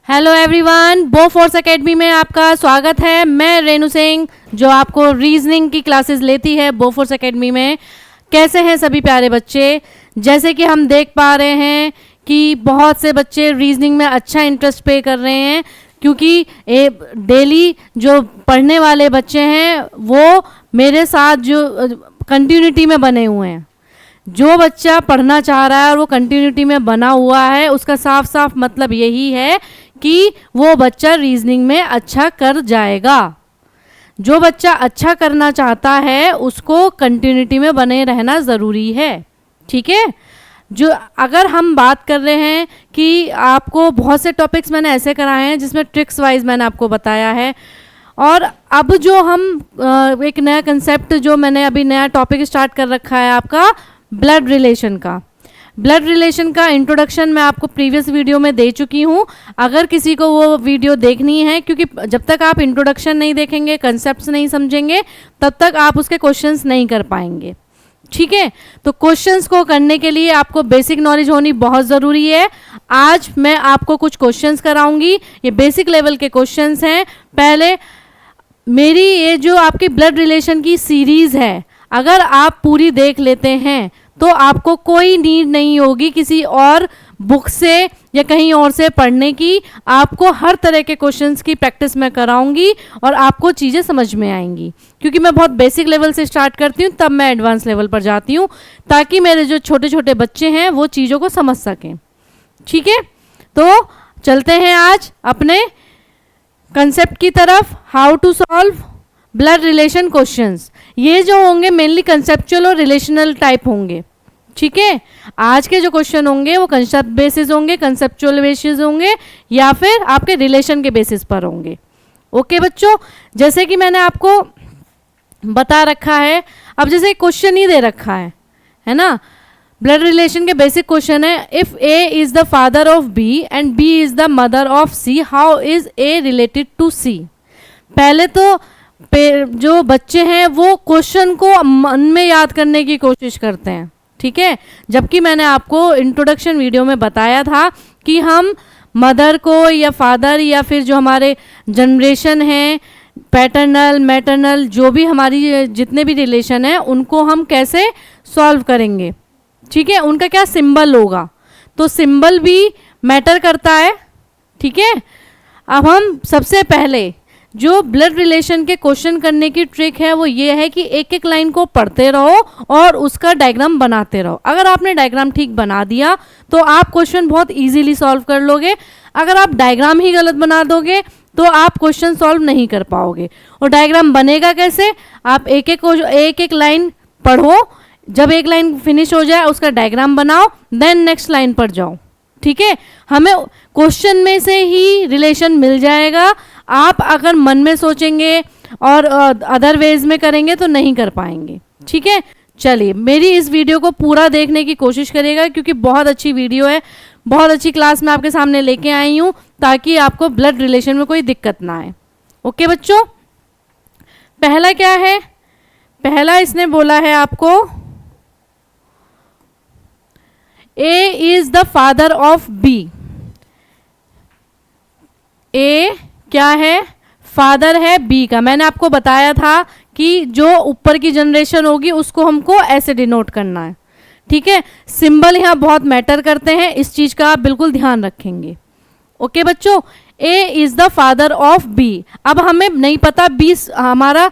Hello everyone, Bofors academy में आपका स्वागत है। मैं रेनू सिंह जो आपको रीजनिंग की क्लासेस लेती है बोफोर्स एकेडमी में। कैसे हैं सभी प्यारे बच्चे? जैसे कि हम देख पा रहे हैं कि बहुत से बच्चे रीजनिंग में अच्छा इंटरेस्ट पे कर रहे हैं, क्योंकि डेली जो पढ़ने वाले बच्चे हैं वो मेरे साथ जो कंटिन्यूटी में बने हुए हैं। जो बच्चा पढ़ना चाह रहा है और वो कंटिन्यूटी में बना हुआ है, उसका साफ साफ मतलब यही है कि वो बच्चा रीजनिंग में अच्छा कर जाएगा। जो बच्चा अच्छा करना चाहता है उसको कंटिन्यूटी में बने रहना ज़रूरी है। ठीक है, जो अगर हम बात कर रहे हैं कि आपको बहुत से टॉपिक्स मैंने ऐसे कराए हैं जिसमें ट्रिक्स वाइज मैंने आपको बताया है, और अब जो हम एक नया कंसेप्ट जो मैंने अभी नया टॉपिक स्टार्ट कर रखा है आपका ब्लड रिलेशन का। ब्लड रिलेशन का इंट्रोडक्शन मैं आपको प्रीवियस वीडियो में दे चुकी हूँ। अगर किसी को वो वीडियो देखनी है, क्योंकि जब तक आप इंट्रोडक्शन नहीं देखेंगे, कंसेप्ट्स नहीं समझेंगे, तब तक आप उसके क्वेश्चंस नहीं कर पाएंगे। ठीक है, तो क्वेश्चंस को करने के लिए आपको बेसिक नॉलेज होनी बहुत ज़रूरी है। आज मैं आपको कुछ क्वेश्चंस कराऊंगी। ये बेसिक लेवल के क्वेश्चंस हैं। पहले मेरी ये जो आपकी ब्लड रिलेशन की सीरीज़ है, अगर आप पूरी देख लेते हैं तो आपको कोई नीड नहीं होगी किसी और बुक से या कहीं और से पढ़ने की। आपको हर तरह के क्वेश्चंस की प्रैक्टिस मैं कराऊंगी और आपको चीज़ें समझ में आएंगी, क्योंकि मैं बहुत बेसिक लेवल से स्टार्ट करती हूँ, तब मैं एडवांस लेवल पर जाती हूँ, ताकि मेरे जो छोटे छोटे बच्चे हैं वो चीज़ों को समझ सकें। ठीक है, तो चलते हैं आज अपने कंसेप्ट की तरफ। How to solve blood relation questions. ये जो होंगे मेनली कंसेप्चुअल और रिलेशनल टाइप होंगे। ठीक है, आज के जो क्वेश्चन होंगे वो कंसेप्ट बेसिस होंगे, कंसेप्चुअल बेसिस होंगे, या फिर आपके रिलेशन के बेसिस पर होंगे। ओके बच्चों, जैसे कि मैंने आपको बता रखा है, अब जैसे क्वेश्चन ही दे रखा है ना। ब्लड रिलेशन के बेसिक क्वेश्चन है, if A is the father of B and B is the mother of C, how is A related to C. पहले तो जो बच्चे हैं वो क्वेश्चन को मन में याद करने की कोशिश करते हैं। ठीक है, जबकि मैंने आपको इंट्रोडक्शन वीडियो में बताया था कि हम मदर को या फादर या फिर जो हमारे जनरेशन हैं, पैटर्नल मैटरनल, जो भी हमारी जितने भी रिलेशन हैं, उनको हम कैसे सॉल्व करेंगे। ठीक है, उनका क्या सिंबल होगा, तो सिंबल भी मैटर करता है। ठीक है, अब हम सबसे पहले जो ब्लड रिलेशन के क्वेश्चन करने की ट्रिक है वो ये है कि एक एक लाइन को पढ़ते रहो और उसका डायग्राम बनाते रहो। अगर आपने डायग्राम ठीक बना दिया तो आप क्वेश्चन बहुत इजीली सॉल्व कर लोगे। अगर आप डायग्राम ही गलत बना दोगे तो आप क्वेश्चन सॉल्व नहीं कर पाओगे। और डायग्राम बनेगा कैसे? आप एक एक लाइन पढ़ो, जब एक लाइन फिनिश हो जाए उसका डायग्राम बनाओ, देन नेक्स्ट लाइन पर जाओ। ठीक है, हमें क्वेश्चन में से ही रिलेशन मिल जाएगा। आप अगर मन में सोचेंगे और अदर वेज में करेंगे तो नहीं कर पाएंगे। ठीक है, चलिए मेरी इस वीडियो को पूरा देखने की कोशिश करिएगा, क्योंकि बहुत अच्छी वीडियो है, बहुत अच्छी क्लास मैं आपके सामने लेके आई हूँ, ताकि आपको ब्लड रिलेशन में कोई दिक्कत ना आए। ओके बच्चों, पहला क्या है? पहला इसने बोला है आपको A is the father of B. A क्या है? फादर है बी का। मैंने आपको बताया था कि जो ऊपर की जनरेशन होगी उसको हमको ऐसे डिनोट करना है। ठीक है, सिंबल यहाँ बहुत मैटर करते हैं, इस चीज का आप बिल्कुल ध्यान रखेंगे। ओके बच्चों, A is the father of B. अब हमें नहीं पता बी हमारा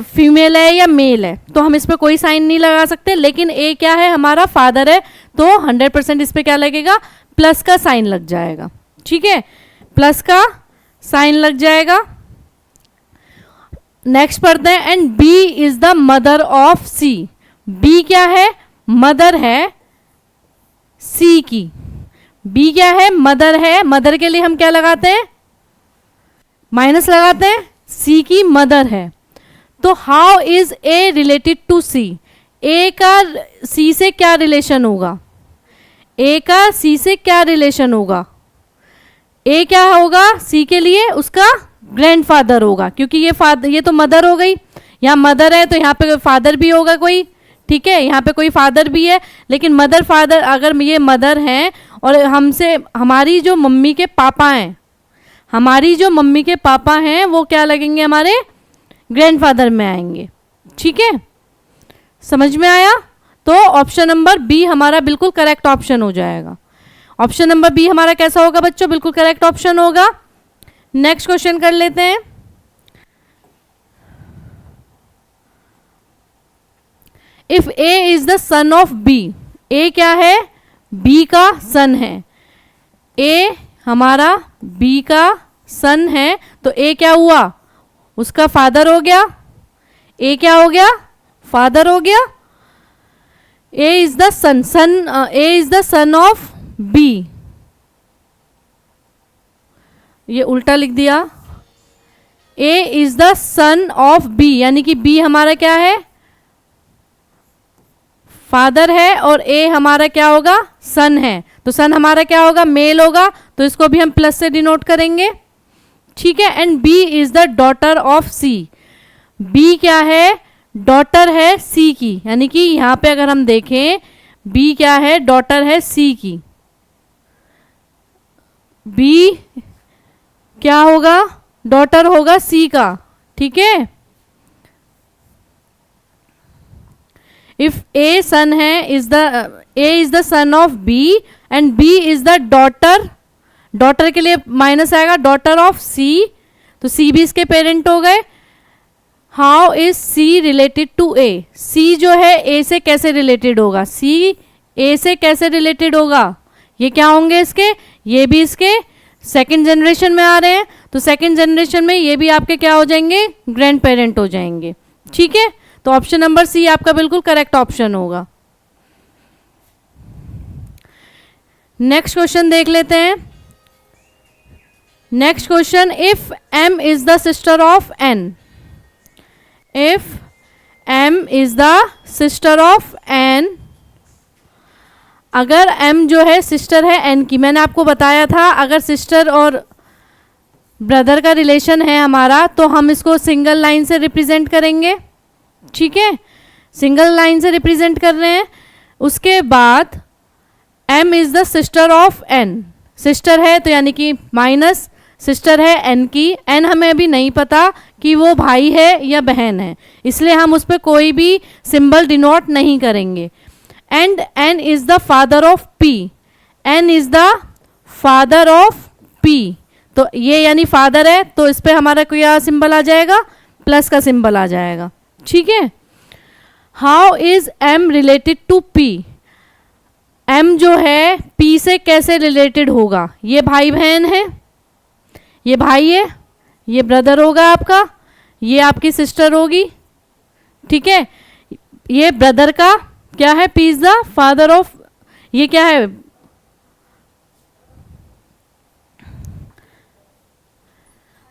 फीमेल है या मेल है, तो हम इस पर कोई साइन नहीं लगा सकते, लेकिन ए क्या है? हमारा फादर है, तो 100% इस पर क्या लगेगा? प्लस का साइन लग जाएगा। ठीक है, प्लस का साइन लग जाएगा। नेक्स्ट पढ़ते हैं, and B is the mother of C. B क्या है? मदर है सी की। बी क्या है? मदर है। मदर के लिए हम क्या लगाते हैं? माइनस लगाते हैं। सी की मदर है, तो how is A related to C. A का सी से क्या रिलेशन होगा? ए का सी से क्या रिलेशन होगा? ए क्या होगा? सी के लिए उसका ग्रैंडफादर होगा, क्योंकि ये तो मदर हो गई, यहाँ मदर है तो यहाँ पे फादर भी होगा कोई। ठीक है, यहाँ पे कोई फादर भी है, लेकिन मदर फादर, अगर ये मदर हैं और हमसे हमारी जो मम्मी के पापा हैं, हमारी जो मम्मी के पापा हैं वो क्या लगेंगे, हमारे ग्रैंडफादर में आएंगे। ठीक है, समझ में आया? तो ऑप्शन नंबर बी हमारा बिल्कुल करेक्ट ऑप्शन हो जाएगा। ऑप्शन नंबर बी हमारा कैसा होगा बच्चों? बिल्कुल करेक्ट ऑप्शन होगा। नेक्स्ट क्वेश्चन कर लेते हैं। If A is the son of B, A क्या है? बी का सन है। ए हमारा बी का सन है, तो ए क्या हुआ? उसका फादर हो गया। ए क्या हो गया? फादर हो गया। A is the son, A is the son of B, ये उल्टा लिख दिया। A is the son of B, यानी कि बी हमारा क्या है? फादर है, और ए हमारा क्या होगा? सन है। तो सन हमारा क्या होगा? मेल होगा, तो इसको भी हम प्लस से डिनोट करेंगे। ठीक है, and B is the daughter of C, B क्या है? डॉटर है सी की, यानी कि यहां पे अगर हम देखें बी क्या है? डॉटर है सी की। बी क्या होगा? डॉटर होगा सी का। ठीक है, इफ ए सन है, is the son of B and B is the daughter, daughter के लिए माइनस आएगा, डॉटर ऑफ सी, तो सी भी इसके पेरेंट हो गए। How is C related to A, C जो है ए से कैसे रिलेटेड होगा? सी ए से कैसे रिलेटेड होगा? ये क्या होंगे इसके? ये भी इसके सेकंड जनरेशन में आ रहे हैं, तो सेकंड जनरेशन में ये भी आपके क्या हो जाएंगे? ग्रैंड पेरेंट हो जाएंगे। ठीक है, तो ऑप्शन नंबर सी आपका बिल्कुल करेक्ट ऑप्शन होगा। नेक्स्ट क्वेश्चन देख लेते हैं। Next question, if M is the sister of N, if M is the sister of N, अगर एम जो है सिस्टर है एन की, मैंने आपको बताया था अगर सिस्टर और ब्रदर का रिलेशन है हमारा, तो हम इसको सिंगल लाइन से रिप्रेजेंट करेंगे। ठीक है, सिंगल लाइन से रिप्रेजेंट कर रहे हैं। उसके बाद m is the sister of n, sister है तो यानी कि माइनस सिस्टर है n की, n हमें अभी नहीं पता कि वो भाई है या बहन है, इसलिए हम उस पर कोई भी सिंबल डिनोट नहीं करेंगे। And n is the father of p, n is the father of p, तो ये यानी फादर है, तो इस पर हमारा क्या सिंबल आ जाएगा? प्लस का सिंबल आ जाएगा। ठीक है, how is m related to p, m जो है p से कैसे रिलेटेड होगा? ये भाई बहन है, ये भाई है, ये ब्रदर होगा आपका, ये आपकी सिस्टर होगी। ठीक है, ये ब्रदर का क्या है? p is the father of, ये क्या है?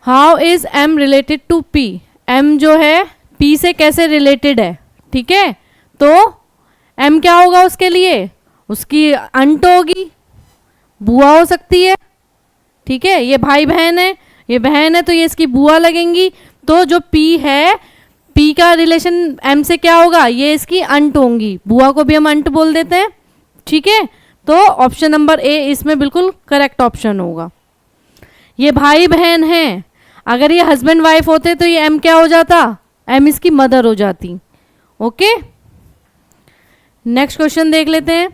How is m related to p, m जो है p से कैसे रिलेटेड है? ठीक है, तो m क्या होगा उसके लिए? उसकी अंट होगी, बुआ हो सकती है। ठीक है, ये भाई बहन है, ये बहन है तो ये इसकी बुआ लगेंगी, तो जो p है, p का रिलेशन m से क्या होगा? ये इसकी अंट होंगी, बुआ को भी हम अंट बोल देते हैं। ठीक है, तो ऑप्शन नंबर ए इसमें बिल्कुल करेक्ट ऑप्शन होगा। ये भाई बहन हैं, अगर ये हस्बैंड वाइफ होते तो ये m क्या हो जाता? m इसकी मदर हो जाती। ओके, नेक्स्ट क्वेश्चन देख लेते हैं।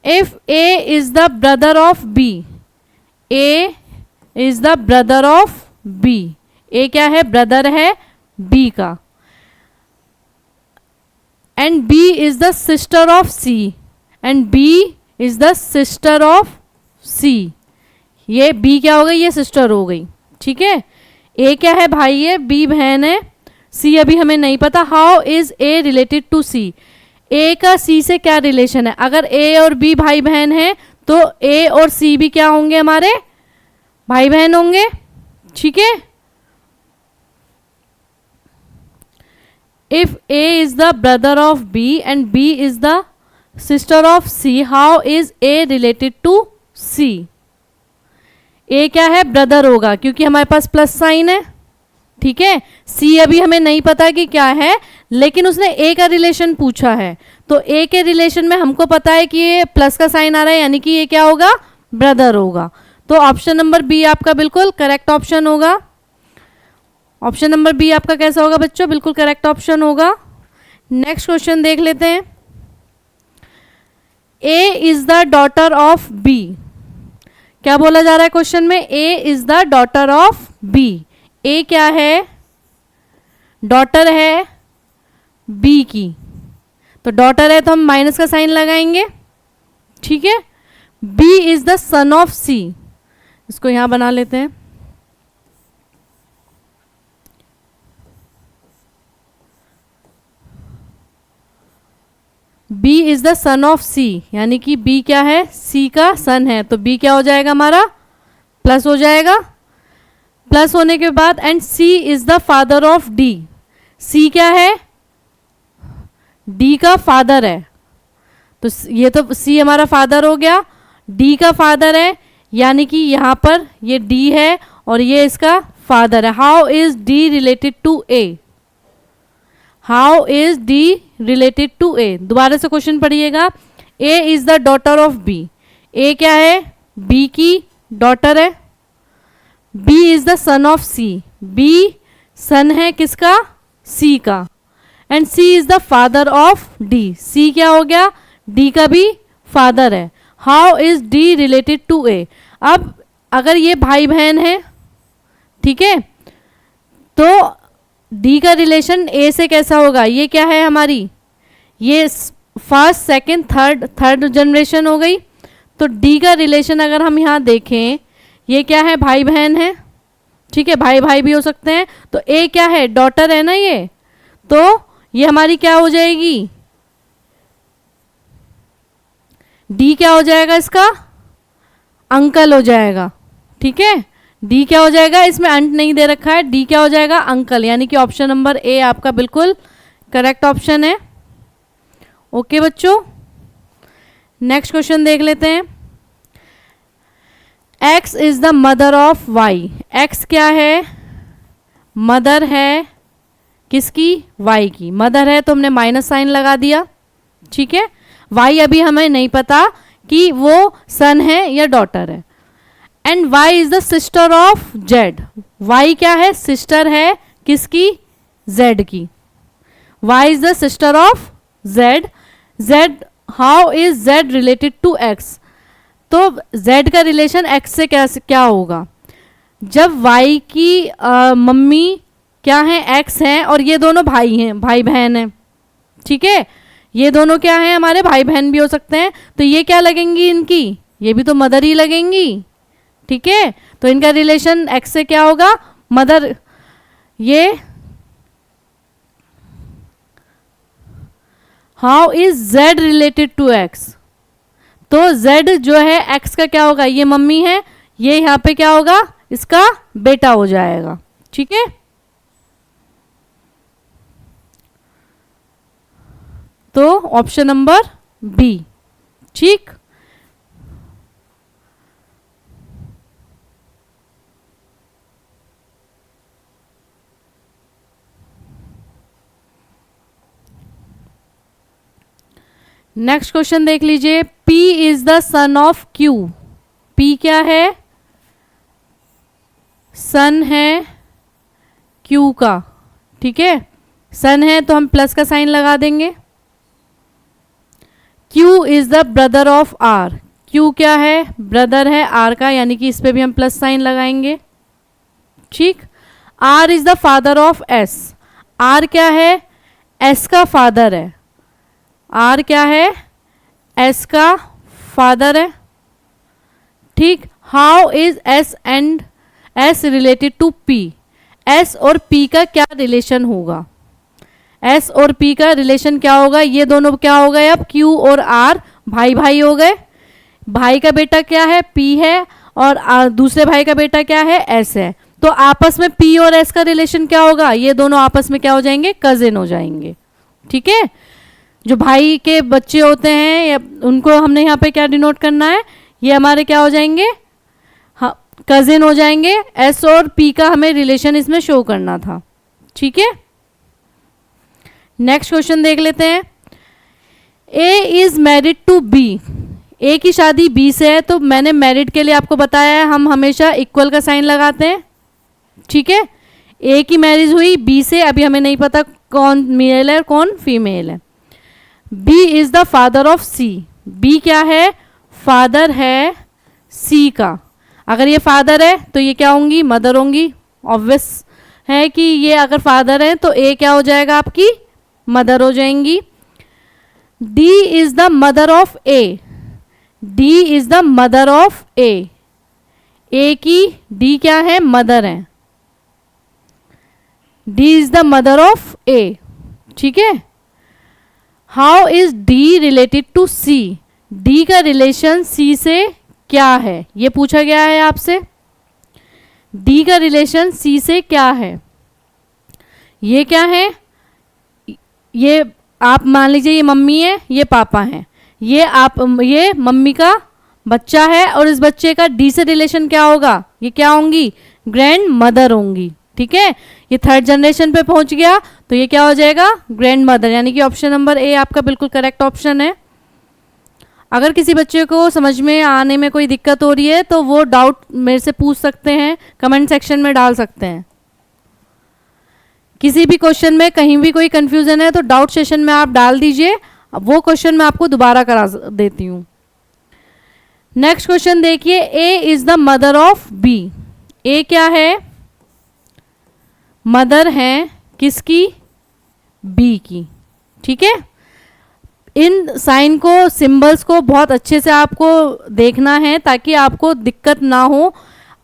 If a is the brother of b, a is the brother of b, a क्या है? ब्रदर है b का। And b is the sister of c, and b is the sister of c, ये b क्या हो गई? ये sister हो गई। ठीक है, a क्या है? भाई है, b बहन है, c अभी हमें नहीं पता। How is a related to c, a का c से क्या रिलेशन है? अगर a और b भाई बहन है तो a और c भी क्या होंगे? हमारे भाई बहन होंगे। ठीक है, if a is the brother of b and b is the sister of c, how is a related to c, a क्या है? ब्रदर होगा, क्योंकि हमारे पास प्लस साइन है। ठीक है, सी अभी हमें नहीं पता कि क्या है, लेकिन उसने ए का रिलेशन पूछा है, तो ए के रिलेशन में हमको पता है कि ये प्लस का साइन आ रहा है, यानी कि ये क्या होगा, ब्रदर होगा। तो ऑप्शन नंबर बी आपका बिल्कुल करेक्ट ऑप्शन होगा। ऑप्शन नंबर बी आपका कैसा होगा बच्चों, बिल्कुल करेक्ट ऑप्शन होगा। नेक्स्ट क्वेश्चन देख लेते हैं। A is the daughter of B, क्या बोला जा रहा है क्वेश्चन में, A is the daughter of B. A क्या है, डॉटर है बी की, तो डॉटर है तो हम माइनस का साइन लगाएंगे, ठीक है। B is the son of C, इसको यहां बना लेते हैं। B is the son of C, यानी कि B क्या है, C का सन है, तो B क्या हो जाएगा हमारा, प्लस हो जाएगा। प्लस होने के बाद and C is the father of D, C क्या है, D का फादर है, तो ये तो C हमारा फादर हो गया, D का फादर है, यानी कि यहाँ पर ये D है और ये इसका फादर है। How is D related to A, how is D related to A, दोबारा से क्वेश्चन पढ़िएगा। A is the daughter of B, A क्या है, B की डॉटर है। B is the son of C, B son है किसका, C का। And C is the father of D, C क्या हो गया, D का भी फादर है। How is D related to A, अब अगर ये भाई बहन है, ठीक है, तो D का रिलेशन A से कैसा होगा, ये क्या है हमारी, ये फर्स्ट सेकंड थर्ड जनरेशन हो गई, तो D का रिलेशन अगर हम यहाँ देखें, ये क्या है, भाई बहन है, ठीक है, भाई भाई भी हो सकते हैं, तो A क्या है, डॉटर है ना ये, तो ये हमारी क्या हो जाएगी, D क्या हो जाएगा इसका, अंकल हो जाएगा, ठीक है। डी क्या हो जाएगा, इसमें अंट नहीं दे रखा है, डी क्या हो जाएगा, अंकल, यानी कि ऑप्शन नंबर ए आपका बिल्कुल करेक्ट ऑप्शन है। ओके बच्चों, नेक्स्ट क्वेश्चन देख लेते हैं। X is the mother of Y, X क्या है, मदर है किसकी, वाई की, मदर है तो हमने माइनस साइन लगा दिया, ठीक है। वाई अभी हमें नहीं पता कि वो सन है या डॉटर है। And Y is the sister of Z, Y क्या है, सिस्टर है किसकी, Z की। Y is the sister of Z, Z how is Z related to X, तो Z का रिलेशन X से क्या होगा, जब Y की मम्मी क्या है, X हैं, और ये दोनों भाई हैं, भाई बहन हैं, ठीक है, ये दोनों क्या हैं, हमारे भाई बहन भी हो सकते हैं, तो ये क्या लगेंगी इनकी, ये भी तो मदर ही लगेंगी, ठीक है, तो इनका रिलेशन एक्स से क्या होगा, मदर। ये how is Z related to X, तो जेड जो है एक्स का क्या होगा, ये मम्मी है, ये यहां पे क्या होगा, इसका बेटा हो जाएगा, ठीक है। तो ऑप्शन नंबर बी, ठीक। नेक्स्ट क्वेश्चन देख लीजिए। P is the son of Q, P क्या है, सन है Q का, ठीक है, सन है तो हम प्लस का साइन लगा देंगे। Q is the brother of R, Q क्या है, ब्रदर है R का, यानी कि इस पे भी हम प्लस साइन लगाएंगे, ठीक। R is the father of S, R क्या है, S का फादर है, R क्या है, S का फादर है, ठीक। How is S and S related to P, S और P का क्या रिलेशन होगा, S और P का रिलेशन क्या होगा, ये दोनों क्या हो गए, अब Q और R भाई भाई हो गए, भाई का बेटा क्या है, P है, और दूसरे भाई का बेटा क्या है, S है, तो आपस में P और S का रिलेशन क्या होगा, ये दोनों आपस में क्या हो जाएंगे, कजिन हो जाएंगे, ठीक है। जो भाई के बच्चे होते हैं उनको हमने यहाँ पे क्या डिनोट करना है, ये हमारे क्या हो जाएंगे, हाँ, कजिन हो जाएंगे। एस और पी का हमें रिलेशन इसमें शो करना था। ठीक है, नेक्स्ट क्वेश्चन देख लेते हैं। A is married to be, ए की शादी बी से है, तो मैंने मैरिड के लिए आपको बताया है हम हमेशा इक्वल का साइन लगाते हैं। ठीक है, ए की मैरिज हुई बी से, अभी हमें नहीं पता कौन मेल है और कौन फीमेल है। B is the father of C, B क्या है, फादर है सी का। अगर ये फादर है तो ये क्या होंगी, मदर होंगी। ऑब्वियस है कि ये अगर फादर है तो ए क्या हो जाएगा, आपकी मदर हो जाएंगी। D is the mother of A, D is the mother of A, A की डी क्या है, मदर है। D is the mother of A. ठीक है, how is D related to C, D का रिलेशन सी से क्या है, ये पूछा गया है आपसे। डी का रिलेशन सी से क्या है, ये क्या है, ये आप मान लीजिए ये मम्मी है, ये पापा हैं, ये मम्मी का बच्चा है और इस बच्चे का डी से रिलेशन क्या होगा, ये क्या होंगी, ग्रैंड मदर होंगी। ठीक है, ये थर्ड जनरेशन पे पहुंच गया तो ये क्या हो जाएगा, ग्रैंड मदर, यानी कि ऑप्शन नंबर ए आपका बिल्कुल करेक्ट ऑप्शन है। अगर किसी बच्चे को समझ में आने में कोई दिक्कत हो रही है तो वो डाउट मेरे से पूछ सकते हैं, कमेंट सेक्शन में डाल सकते हैं। किसी भी क्वेश्चन में कहीं भी कोई कंफ्यूजन है तो डाउट सेशन में आप डाल दीजिए, वो क्वेश्चन मैं आपको दोबारा करा देती हूँ। नेक्स्ट क्वेश्चन देखिए, A is the mother of B, A क्या है, मदर है किसकी, बी की। ठीक है, इन साइन को, सिंबल्स को बहुत अच्छे से आपको देखना है ताकि आपको दिक्कत ना हो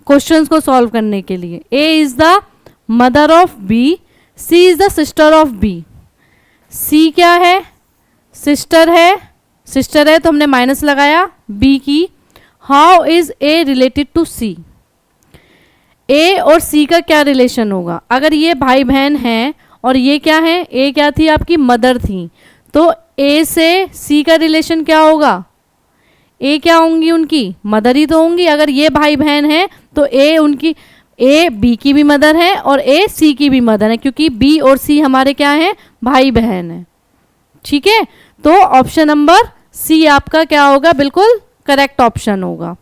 क्वेश्चंस को सॉल्व करने के लिए। A is the mother of B, C is the sister of B, C क्या है, सिस्टर है, सिस्टर है तो हमने माइनस लगाया बी की। How is A related to C, A और सी का क्या रिलेशन होगा, अगर ये भाई बहन हैं और ये क्या है, ए क्या थी आपकी मदर थी, तो ए से सी का रिलेशन क्या होगा, ए क्या होंगी उनकी मदर ही तो होंगी। अगर ये भाई बहन हैं तो ए उनकी, ए बी की भी मदर है और ए सी की भी मदर है, क्योंकि बी और सी हमारे क्या हैं, भाई बहन है। ठीक है, तो ऑप्शन नंबर सी आपका क्या होगा, बिल्कुल करेक्ट ऑप्शन होगा।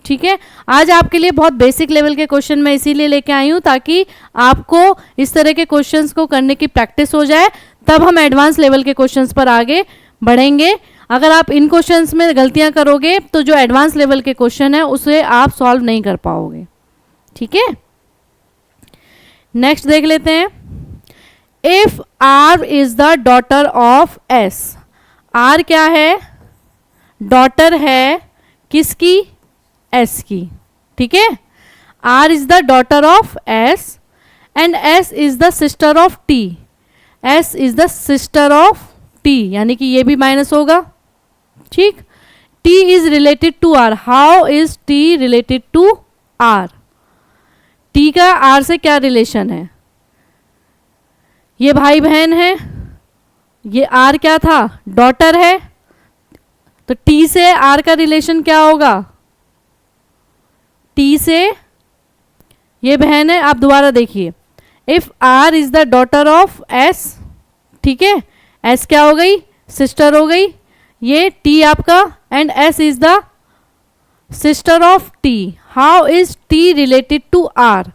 ठीक है, आज आपके लिए बहुत बेसिक लेवल के क्वेश्चन मैं इसीलिए लेके आई हूँ ताकि आपको इस तरह के क्वेश्चंस को करने की प्रैक्टिस हो जाए, तब हम एडवांस लेवल के क्वेश्चंस पर आगे बढ़ेंगे। अगर आप इन क्वेश्चंस में गलतियां करोगे तो जो एडवांस लेवल के क्वेश्चन है उसे आप सॉल्व नहीं कर पाओगे। ठीक है, नेक्स्ट देख लेते हैं। If R is the daughter of S, R क्या है, डॉटर है किसकी, एस की। ठीक है, R is the daughter of S and S is the sister of T, S is the sister of T, यानी कि ये भी माइनस होगा। ठीक, T is related to R, how is T related to R, T का R से क्या relation है, ये भाई बहन है, ये आर क्या था, डॉटर है, तो टी से आर का रिलेशन क्या होगा, टी से ये बहन है। आप दोबारा देखिए, if R is the daughter of S, ठीक है, एस क्या हो गई, सिस्टर हो गई, ये टी आपका, and S is the sister of T, how is T related to R,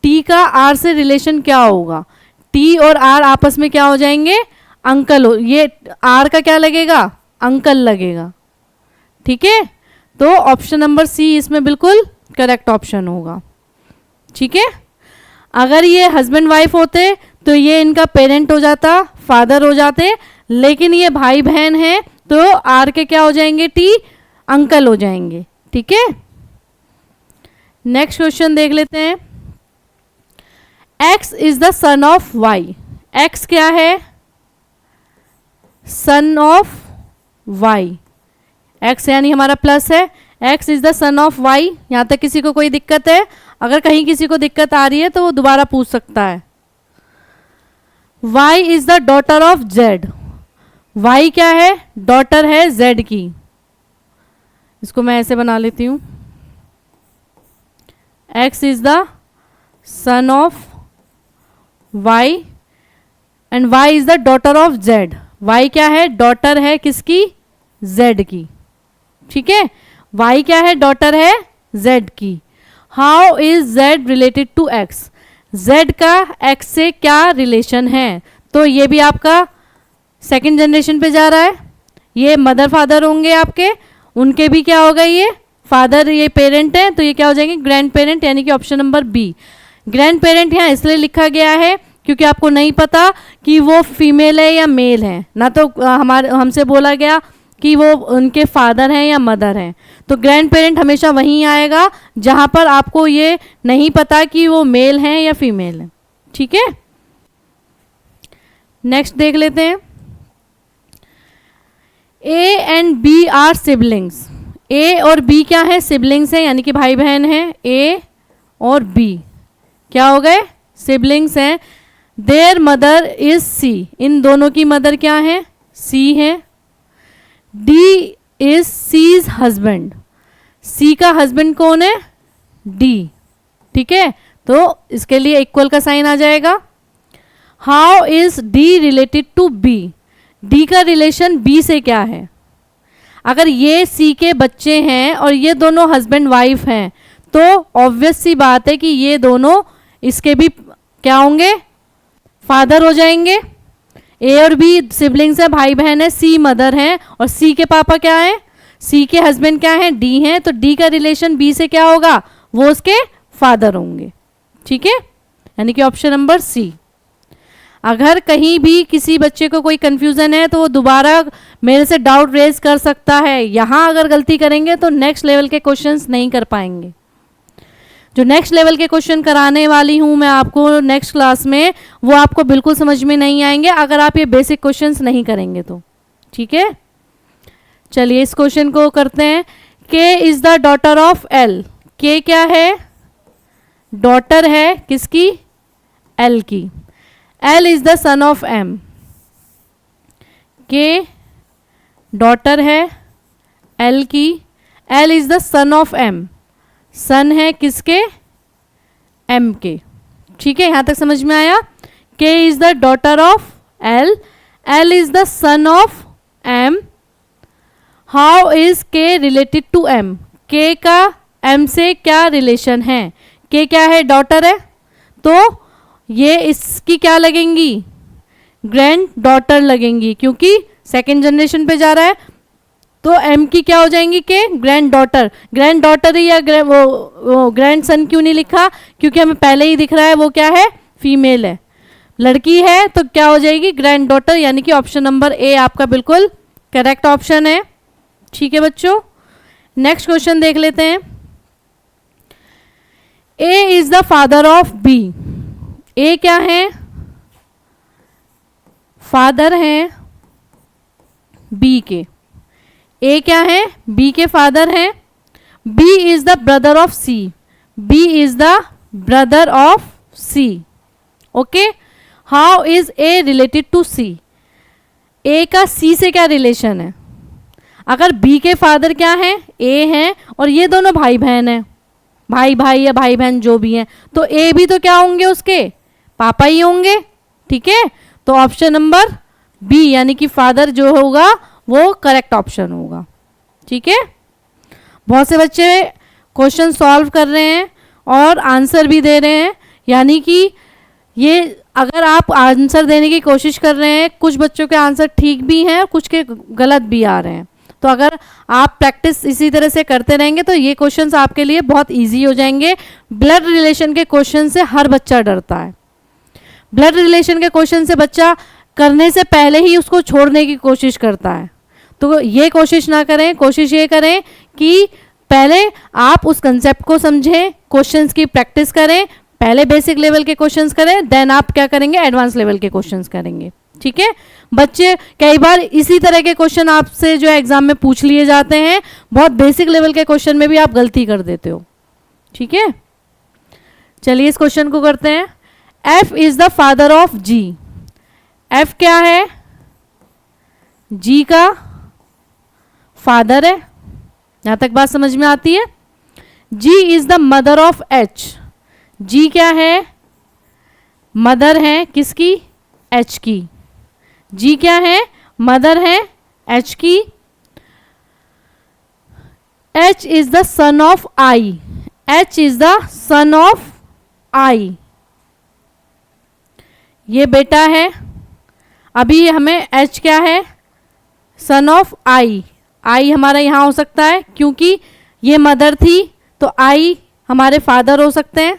T का आर से रिलेशन क्या होगा, टी और आर आपस में क्या हो जाएंगे, अंकल हो, ये आर का क्या लगेगा, अंकल लगेगा। ठीक है, तो ऑप्शन नंबर सी इसमें बिल्कुल करेक्ट ऑप्शन होगा। ठीक है, अगर ये हस्बैंड वाइफ होते तो ये इनका पेरेंट हो जाता, फादर हो जाते, लेकिन ये भाई बहन है तो आर के क्या हो जाएंगे, टी अंकल हो जाएंगे। ठीक है, नेक्स्ट क्वेश्चन देख लेते हैं। X is the son of Y, X क्या है, सन ऑफ वाई, एक्स यानी हमारा प्लस है, X is the son of Y. यहां तक किसी को कोई दिक्कत है, अगर कहीं किसी को दिक्कत आ रही है तो वो दोबारा पूछ सकता है। Y is the daughter of Z, Y क्या है, डॉटर है जेड की, इसको मैं ऐसे बना लेती हूं। X is the son of Y and Y is the daughter of Z। Y क्या है? डॉटर है किसकी? Z की। ठीक है, Y क्या है? डॉटर है Z की। How is Z related to X? Z का X से क्या रिलेशन है? तो ये भी आपका सेकेंड जनरेशन पे जा रहा है। ये मदर फादर होंगे आपके, उनके भी क्या होगा? ये फादर, ये पेरेंट है, तो ये क्या हो जाएंगे? ग्रैंड पेरेंट, यानी कि option number B. Grand parent यहाँ इसलिए लिखा गया है क्योंकि आपको नहीं पता कि वो फीमेल है या मेल है, ना तो हमसे बोला गया कि वो उनके फादर हैं या मदर हैं। तो ग्रैंड पेरेंट हमेशा वहीं आएगा जहाँ पर आपको ये नहीं पता कि वो मेल हैं या फीमेल हैं। ठीक है, नेक्स्ट देख लेते हैं। A and B are siblings. A और बी क्या है? सिबलिंग्स हैं, यानी कि भाई बहन हैं। ए और बी क्या हो गए? सिबलिंग्स हैं। Their mother is C. इन दोनों की मदर क्या है? सी है। D is C's husband. C का हस्बैंड कौन है? डी। ठीक है, तो इसके लिए इक्वल का साइन आ जाएगा। How is D related to B? D का रिलेशन बी से क्या है? अगर ये सी के बच्चे हैं और ये दोनों हस्बैंड वाइफ हैं तो ऑब्वियस सी बात है कि ये दोनों इसके भी क्या होंगे? फादर हो जाएंगे। ए और बी सिबलिंग्स है, भाई बहन है। सी मदर है और सी के पापा क्या है? सी के हस्बैंड क्या है? डी हैं। तो डी का रिलेशन बी से क्या होगा? वो उसके फादर होंगे। ठीक है, यानी कि ऑप्शन नंबर सी। अगर कहीं भी किसी बच्चे को कोई कंफ्यूजन है तो वो दोबारा मेरे से डाउट रेज कर सकता है। यहाँ अगर गलती करेंगे तो नेक्स्ट लेवल के क्वेश्चंस नहीं कर पाएंगे। जो नेक्स्ट लेवल के क्वेश्चन कराने वाली हूँ मैं आपको नेक्स्ट क्लास में, वो आपको बिल्कुल समझ में नहीं आएंगे अगर आप ये बेसिक क्वेश्चंस नहीं करेंगे तो। ठीक है, चलिए इस क्वेश्चन को करते हैं। K is the daughter of L. K क्या है? डॉटर है किसकी? एल की। L is the son of M. K daughter है एल की। L is the son of M. Son है किसके? एम के। ठीक है, यहां तक समझ में आया? K is the daughter of L. L is the son of M. How is K related to M? K का एम से क्या रिलेशन है? के क्या है? डॉटर है, तो ये इसकी क्या लगेंगी? ग्रैंड डॉटर लगेंगी, क्योंकि सेकेंड जनरेशन पे जा रहा है। तो एम की क्या हो जाएंगी? के ग्रैंड डॉटर। ग्रैंड डॉटर ही या वो ग्रैंड सन क्यों नहीं लिखा? क्योंकि हमें पहले ही दिख रहा है वो क्या है? फीमेल है, लड़की है, तो क्या हो जाएगी? ग्रैंड डॉटर, यानी कि ऑप्शन नंबर ए आपका बिल्कुल करेक्ट ऑप्शन है। ठीक है बच्चों, नेक्स्ट क्वेश्चन देख लेते हैं। A is the father of B. A क्या है? फादर हैं बी के। ए क्या है? बी के फादर हैं। B is the brother of C. B is the brother of C. Okay, how is A related to C? A का C से क्या रिलेशन है? अगर बी के फादर क्या हैं? ए हैं, और ये दोनों भाई बहन हैं, भाई भाई या भाई बहन जो भी हैं, तो ए भी तो क्या होंगे? उसके पापा ही होंगे। ठीक है, तो ऑप्शन नंबर बी यानी कि फादर जो होगा वो करेक्ट ऑप्शन होगा। ठीक है, बहुत से बच्चे क्वेश्चन सॉल्व कर रहे हैं और आंसर भी दे रहे हैं, यानी कि ये अगर आप आंसर देने की कोशिश कर रहे हैं, कुछ बच्चों के आंसर ठीक भी हैं, कुछ के गलत भी आ रहे हैं। तो अगर आप प्रैक्टिस इसी तरह से करते रहेंगे तो ये क्वेश्चंस आपके लिए बहुत इजी हो जाएंगे। ब्लड रिलेशन के क्वेश्चन से हर बच्चा डरता है। ब्लड रिलेशन के क्वेश्चन से बच्चा करने से पहले ही उसको छोड़ने की कोशिश करता है। तो ये कोशिश ना करें, कोशिश ये करें कि पहले आप उस कंसेप्ट को समझें, क्वेश्चंस की प्रैक्टिस करें, पहले बेसिक लेवल के क्वेश्चंस करें, देन आप क्या करेंगे? एडवांस लेवल के क्वेश्चंस करेंगे। ठीक है, बच्चे कई बार इसी तरह के क्वेश्चन आपसे जो है एग्जाम में पूछ लिए जाते हैं, बहुत बेसिक लेवल के क्वेश्चन में भी आप गलती कर देते हो। ठीक है, चलिए इस क्वेश्चन को करते हैं। F is the father of G. F क्या है? जी का फादर है। यहां तक बात समझ में आती है? G is the mother of H. G क्या है? मदर है किसकी? एच की। जी क्या है? मदर है एच की। H is the son of I. H is the son of I. ये बेटा है। अभी हमें एच क्या है? सन ऑफ आई। आई हमारा यहां हो सकता है क्योंकि ये मदर थी, तो आई हमारे फादर हो सकते हैं।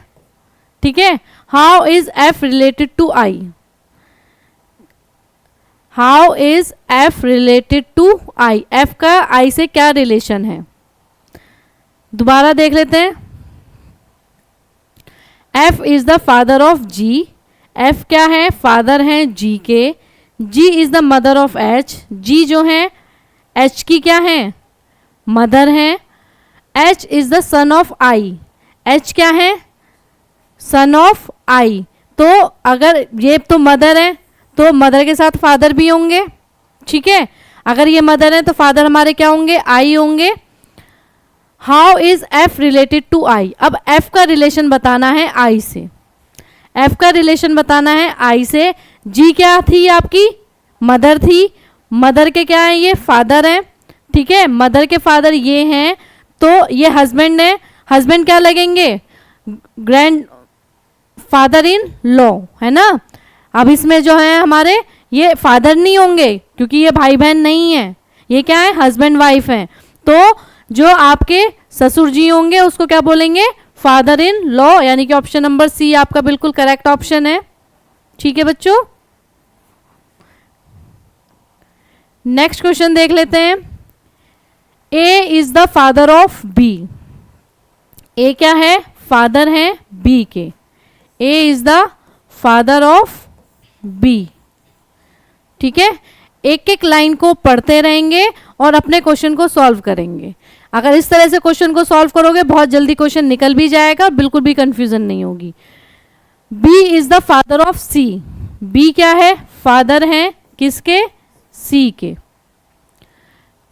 ठीक है। How is F related to I? How is F related to I? F का आई से क्या रिलेशन है? दोबारा देख लेते हैं। F is the father of G. F क्या है? फादर है जी के। G is the mother of H. G जो है एच की क्या है? मदर है। H is the son of I. H क्या है? Son of I. तो अगर ये तो मदर है तो मदर के साथ फादर भी होंगे। ठीक है। अगर ये मदर है तो फादर हमारे क्या होंगे? आई होंगे। How is F related to I? अब एफ का रिलेशन बताना है आई से। एफ का रिलेशन बताना है आई से। जी क्या थी? आपकी मदर थी। मदर के क्या है? ये फादर है। ठीक है। मदर के फादर ये हैं, तो ये हस्बैंड है। हस्बैंड क्या लगेंगे? ग्रैंड फादर इन लॉ, है ना। अब इसमें जो है हमारे ये फादर नहीं होंगे क्योंकि ये भाई बहन नहीं है, ये क्या है? हस्बैंड वाइफ है। तो जो आपके ससुर जी होंगे उसको क्या बोलेंगे? Father in law. यानी कि ऑप्शन नंबर सी आपका बिल्कुल करेक्ट ऑप्शन है। ठीक है बच्चों। नेक्स्ट क्वेश्चन देख लेते हैं। A is the father of B. A क्या है? फादर है बी के। A is the father of B. ठीक है। एक एक लाइन को पढ़ते रहेंगे और अपने क्वेश्चन को सॉल्व करेंगे। अगर इस तरह से क्वेश्चन को सॉल्व करोगे बहुत जल्दी क्वेश्चन निकल भी जाएगा, बिल्कुल भी कंफ्यूजन नहीं होगी। B is the father of C. B क्या है? फादर है किसके? सी के।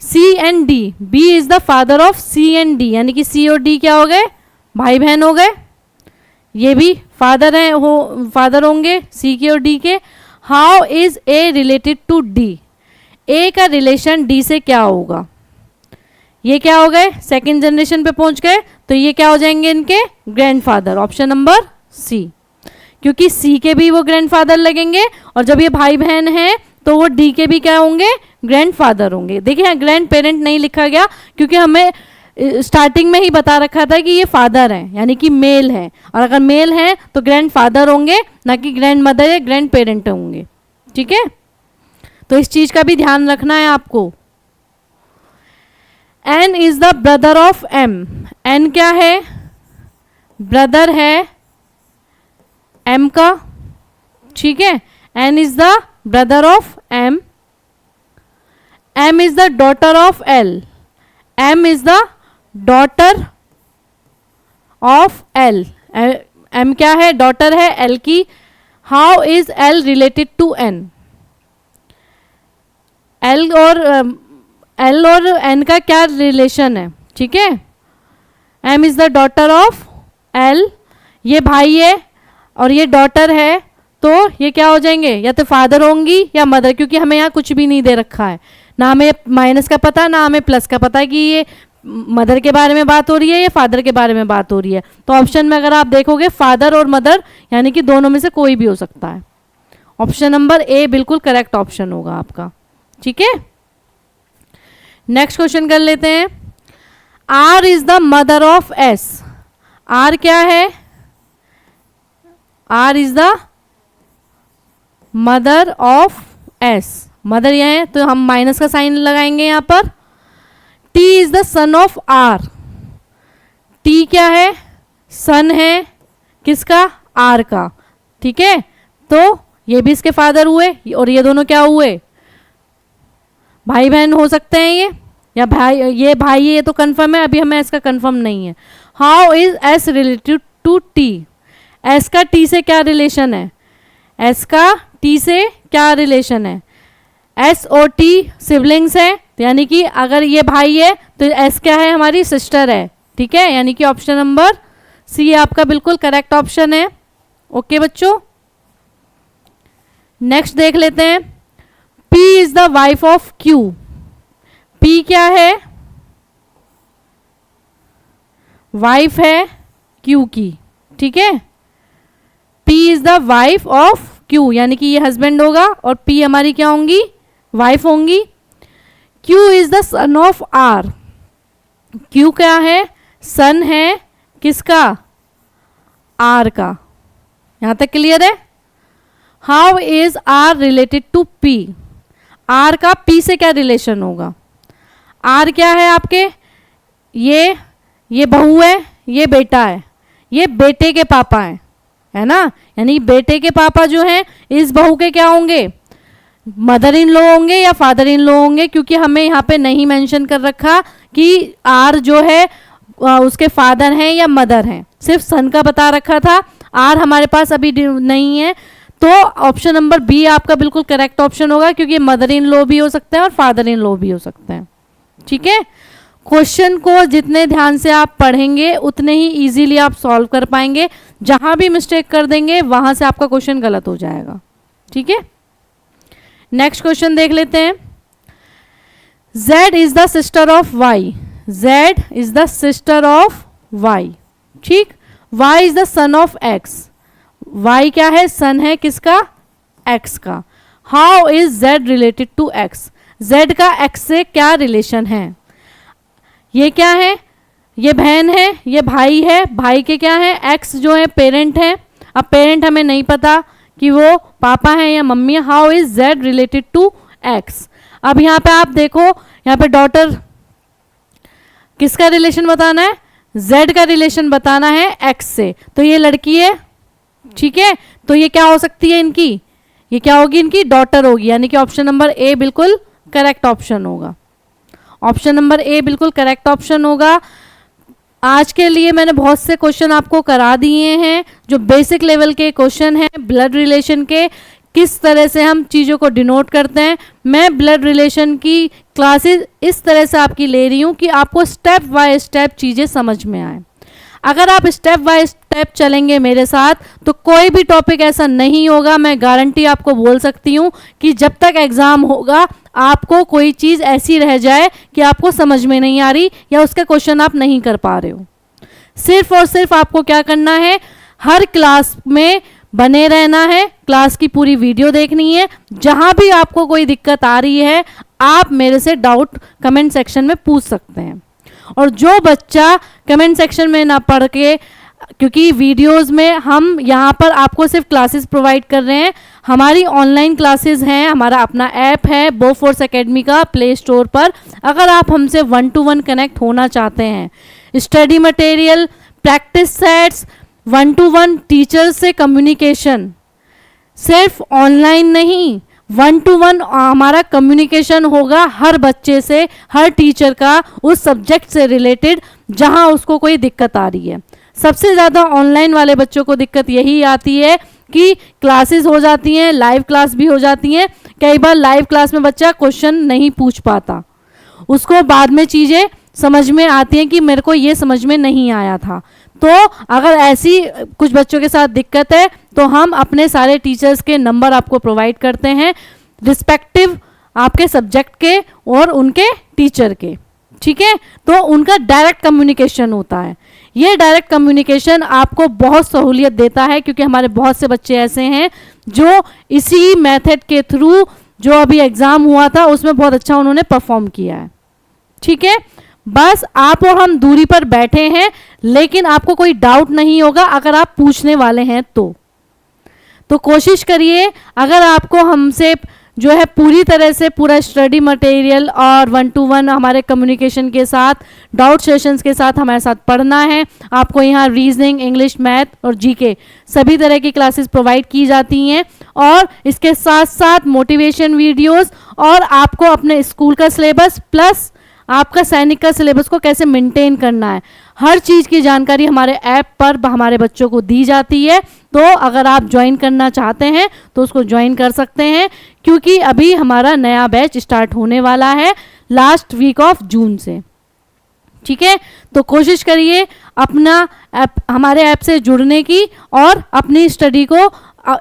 C and D. B is the father of C and D, यानी कि सी और डी क्या हो गए? भाई बहन हो गए। ये भी फादर है, फादर होंगे सी के और डी के। How is A related to D? A का रिलेशन डी से क्या होगा? ये क्या हो गए? सेकेंड जनरेशन पे पहुंच गए, तो ये क्या हो जाएंगे? इनके ग्रैंडफादर। ऑप्शन नंबर सी, क्योंकि सी के भी वो ग्रैंडफादर लगेंगे और जब ये भाई बहन हैं तो वो डी के भी क्या होंगे? ग्रैंडफादर होंगे। देखिए यहाँ ग्रैंड पेरेंट नहीं लिखा गया क्योंकि हमें स्टार्टिंग में ही बता रखा था कि ये फादर है, यानी कि मेल है, और अगर मेल है तो ग्रैंडफादर होंगे, ना कि ग्रैंड मदर या ग्रैंड पेरेंट होंगे। ठीक है। तो इस चीज का भी ध्यान रखना है आपको। N is the brother of M. N क्या है? ब्रदर है एम का। ठीक है। N is the brother of M. M is the daughter of L. M is the daughter of L. M क्या है? डॉटर है एल की। How is L related to N? L और एन का क्या रिलेशन है? ठीक है। M is the daughter of L. ये भाई है और ये डॉटर है, तो ये क्या हो जाएंगे? या तो फादर होंगी या मदर, क्योंकि हमें यहाँ कुछ भी नहीं दे रखा है, ना हमें माइनस का पता ना हमें प्लस का पता है कि ये मदर के बारे में बात हो रही है या फादर के बारे में बात हो रही है। तो ऑप्शन में अगर आप देखोगे फादर और मदर, यानी कि दोनों में से कोई भी हो सकता है। ऑप्शन नंबर ए बिल्कुल करेक्ट ऑप्शन होगा आपका। ठीक है। नेक्स्ट क्वेश्चन कर लेते हैं। R is the mother of S. R क्या है? R is the mother of S. Mother यह है तो हम माइनस का साइन लगाएंगे यहां पर। T is the son of R. T क्या है? सन है किसका? आर का। ठीक है। तो ये भी इसके फादर हुए और ये दोनों क्या हुए? भाई बहन हो सकते हैं ये, या भाई ये भाई है, ये तो कंफर्म है। अभी हमें इसका कंफर्म नहीं है। How is S related to T? S का टी से क्या रिलेशन है? एस का टी से क्या रिलेशन है? एस और टी सिबलिंग्स है, यानी कि अगर ये भाई है तो एस क्या है? हमारी सिस्टर है। ठीक है, यानी कि ऑप्शन नंबर सी आपका बिल्कुल करेक्ट ऑप्शन है। ओके बच्चों, नेक्स्ट देख लेते हैं। P is the wife of Q। P क्या है? वाइफ है Q की, ठीक है। P is the wife of Q, यानी कि ये हस्बैंड होगा और P हमारी क्या होंगी? वाइफ होंगी। Q is the son of R। Q क्या है? सन है किसका? R का। यहां तक क्लियर है? How is R related to P? R का P से क्या रिलेशन होगा? R क्या है आपके? ये बहू है, ये बेटा है, ये बेटे के पापा हैं, है ना। यानी बेटे के पापा जो हैं इस बहू के क्या होंगे? मदर इन लॉ होंगे या फादर इन लॉ होंगे, क्योंकि हमें यहाँ पे नहीं मेंशन कर रखा कि आर जो है उसके फादर हैं या मदर हैं, सिर्फ सन का बता रखा था। आर हमारे पास अभी नहीं है, तो ऑप्शन नंबर बी आपका बिल्कुल करेक्ट ऑप्शन होगा, क्योंकि मदर इन लॉ भी हो सकते हैं और फादर इन लॉ भी हो सकते हैं। ठीक है, क्वेश्चन को जितने ध्यान से आप पढ़ेंगे उतने ही इजीली आप सॉल्व कर पाएंगे। जहां भी मिस्टेक कर देंगे वहां से आपका क्वेश्चन गलत हो जाएगा। ठीक है, नेक्स्ट क्वेश्चन देख लेते हैं। Z is the sister of Y। Z is the sister of Y। ठीक, Y is the son of X। Y क्या है? सन है किसका? X का। How is Z related to X? Z का X से क्या रिलेशन है? ये क्या है? ये बहन है, ये भाई है, भाई के क्या है? X जो है पेरेंट है। अब पेरेंट हमें नहीं पता कि वो पापा है या मम्मी है। How is Z related to X? अब यहाँ पे आप देखो, यहाँ पे डॉटर किसका रिलेशन बताना है? Z का रिलेशन बताना है X से। तो ये लड़की है, ठीक है, तो ये क्या हो सकती है इनकी? ये क्या होगी? इनकी डॉटर होगी, यानी कि ऑप्शन नंबर ए बिल्कुल करेक्ट ऑप्शन होगा। ऑप्शन नंबर ए बिल्कुल करेक्ट ऑप्शन होगा। आज के लिए मैंने बहुत से क्वेश्चन आपको करा दिए हैं, जो बेसिक लेवल के क्वेश्चन हैं ब्लड रिलेशन के, किस तरह से हम चीज़ों को डिनोट करते हैं। मैं ब्लड रिलेशन की क्लासेस इस तरह से आपकी ले रही हूँ कि आपको स्टेप बाय स्टेप चीज़ें समझ में आए। अगर आप स्टेप बाय स्टेप चलेंगे मेरे साथ तो कोई भी टॉपिक ऐसा नहीं होगा, मैं गारंटी आपको बोल सकती हूँ कि जब तक एग्ज़ाम होगा आपको कोई चीज़ ऐसी रह जाए कि आपको समझ में नहीं आ रही या उसके क्वेश्चन आप नहीं कर पा रहे हो। सिर्फ और सिर्फ आपको क्या करना है? हर क्लास में बने रहना है, क्लास की पूरी वीडियो देखनी है। जहाँ भी आपको कोई दिक्कत आ रही है आप मेरे से डाउट कमेंट सेक्शन में पूछ सकते हैं। और जो बच्चा कमेंट सेक्शन में ना पढ़ के, क्योंकि वीडियोस में हम यहाँ पर आपको सिर्फ क्लासेस प्रोवाइड कर रहे हैं, हमारी ऑनलाइन क्लासेस हैं, हमारा अपना ऐप है बोफोर्स एकेडमी का प्ले स्टोर पर। अगर आप हमसे 1-to-1 कनेक्ट होना चाहते हैं, study material, practice sets, 1-to-1 teacher से कम्युनिकेशन, सिर्फ ऑनलाइन नहीं, 1-to-1 हमारा कम्युनिकेशन होगा हर बच्चे से, हर टीचर का उस सब्जेक्ट से रिलेटेड जहां उसको कोई दिक्कत आ रही है। सबसे ज़्यादा ऑनलाइन वाले बच्चों को दिक्कत यही आती है कि क्लासेस हो जाती हैं, लाइव क्लास भी हो जाती हैं, कई बार लाइव क्लास में बच्चा क्वेश्चन नहीं पूछ पाता, उसको बाद में चीज़ें समझ में आती हैं कि मेरे को ये समझ में नहीं आया था। तो अगर ऐसी कुछ बच्चों के साथ दिक्कत है तो हम अपने सारे टीचर्स के नंबर आपको प्रोवाइड करते हैं, रिस्पेक्टिव आपके सब्जेक्ट के और उनके टीचर के। ठीक है, तो उनका डायरेक्ट कम्युनिकेशन होता है। ये डायरेक्ट कम्युनिकेशन आपको बहुत सहूलियत देता है, क्योंकि हमारे बहुत से बच्चे ऐसे हैं जो इसी मेथड के थ्रू जो अभी एग्ज़ाम हुआ था उसमें बहुत अच्छा उन्होंने परफॉर्म किया है। ठीक है, बस आप और हम दूरी पर बैठे हैं, लेकिन आपको कोई डाउट नहीं होगा अगर आप पूछने वाले हैं तो कोशिश करिए, अगर आपको हमसे जो है पूरी तरह से पूरा स्टडी मटेरियल और 1-to-1 हमारे कम्युनिकेशन के साथ, डाउट सेशंस के साथ हमारे साथ पढ़ना है, आपको यहाँ रीजनिंग, इंग्लिश, मैथ और जीके सभी तरह की क्लासेस प्रोवाइड की जाती हैं। और इसके साथ साथ मोटिवेशन वीडियोस और आपको अपने स्कूल का सिलेबस प्लस आपका सैनिक का सिलेबस को कैसे मेंटेन करना है, हर चीज़ की जानकारी हमारे ऐप पर हमारे बच्चों को दी जाती है। तो अगर आप ज्वाइन करना चाहते हैं तो उसको ज्वाइन कर सकते हैं, क्योंकि अभी हमारा नया बैच स्टार्ट होने वाला है लास्ट वीक ऑफ जून से। ठीक है, तो कोशिश करिए अपना ऐप, हमारे ऐप से जुड़ने की और अपनी स्टडी को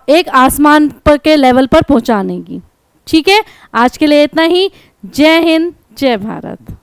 एक आसमान पर के लेवल पर पहुंचाने की। ठीक है, आज के लिए इतना ही। जय हिंद, जय भारत।